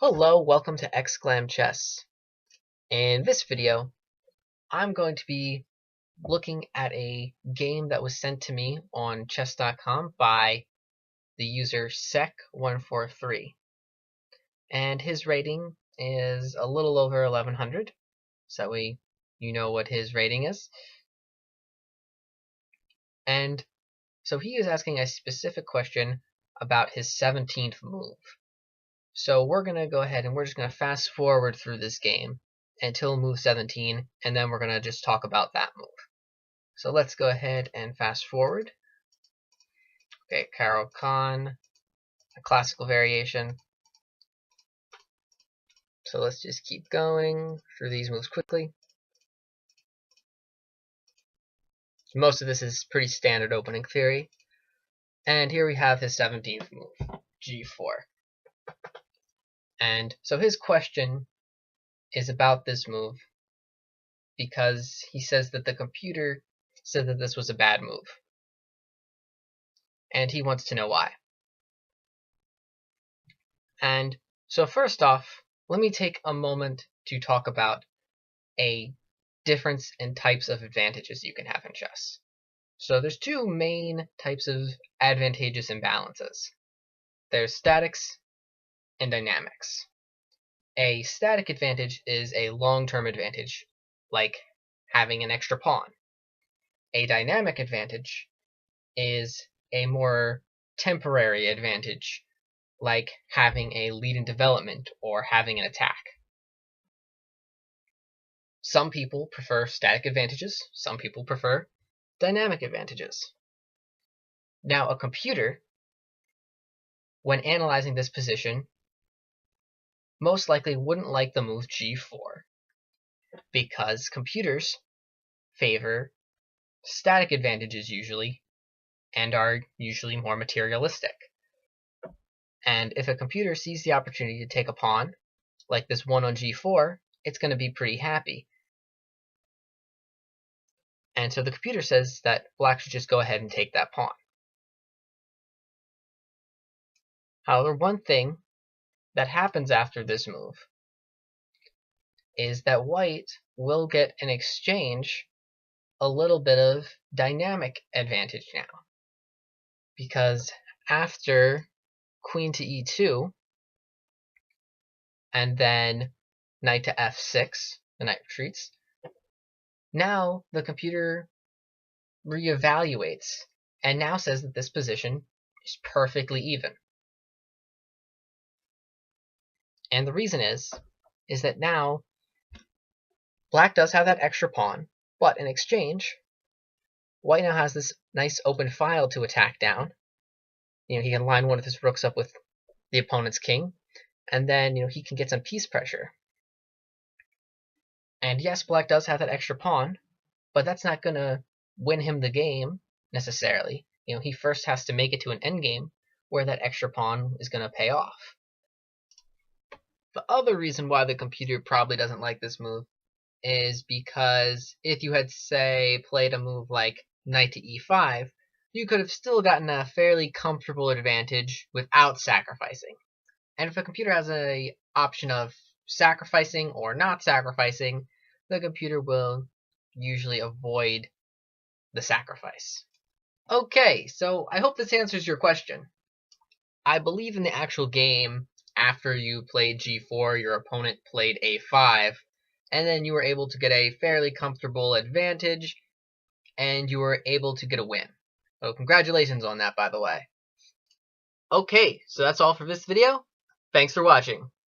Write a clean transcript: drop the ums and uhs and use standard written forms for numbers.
Hello, welcome to Exclam Chess. In this video, I'm going to be looking at a game that was sent to me on chess.com by the user Sec143. And his rating is a little over 1100, so you know what his rating is. And so he is asking a specific question about his 17th move. So we're going to go ahead and we're just going to fast forward through this game until move 17, and then we're going to just talk about that move. So let's go ahead and fast forward. Okay, Caro-Kann, a classical variation. So let's just keep going through these moves quickly. Most of this is pretty standard opening theory. And here we have his 17th move, G4. And so his question is about this move because he says that the computer said that this was a bad move. And he wants to know why. And so first off, let me take a moment to talk about a difference in types of advantages you can have in chess. So there's two main types of advantageous imbalances. There's statics and dynamics. A static advantage is a long-term advantage, like having an extra pawn. A dynamic advantage is a more temporary advantage, like having a lead in development or having an attack. Some people prefer static advantages, some people prefer dynamic advantages. Now, a computer, when analyzing this position, most likely wouldn't like the move G4 because computers favor static advantages usually and are usually more materialistic. And if a computer sees the opportunity to take a pawn, like this one on G4, it's going to be pretty happy. And so the computer says that black should just go ahead and take that pawn. However, one thing that happens after this move is that white will get in exchange a little bit of dynamic advantage now. Because after queen to e2, and then knight to f6, the knight retreats, now the computer reevaluates and now says that this position is perfectly even. And the reason is that now black does have that extra pawn, but in exchange, white now has this nice open file to attack down. He can line one of his rooks up with the opponent's king, and then he can get some piece pressure. And yes, black does have that extra pawn, but that's not going to win him the game necessarily. He first has to make it to an endgame where that extra pawn is going to pay off. The other reason why the computer probably doesn't like this move is because if you had, say, played a move like knight to e5, you could have still gotten a fairly comfortable advantage without sacrificing. And if a computer has an option of sacrificing or not sacrificing, the computer will usually avoid the sacrifice. Okay, so I hope this answers your question. I believe in the actual game, after you played g4, your opponent played a5, and then you were able to get a fairly comfortable advantage, and you were able to get a win. So congratulations on that, by the way. Okay, so that's all for this video. Thanks for watching.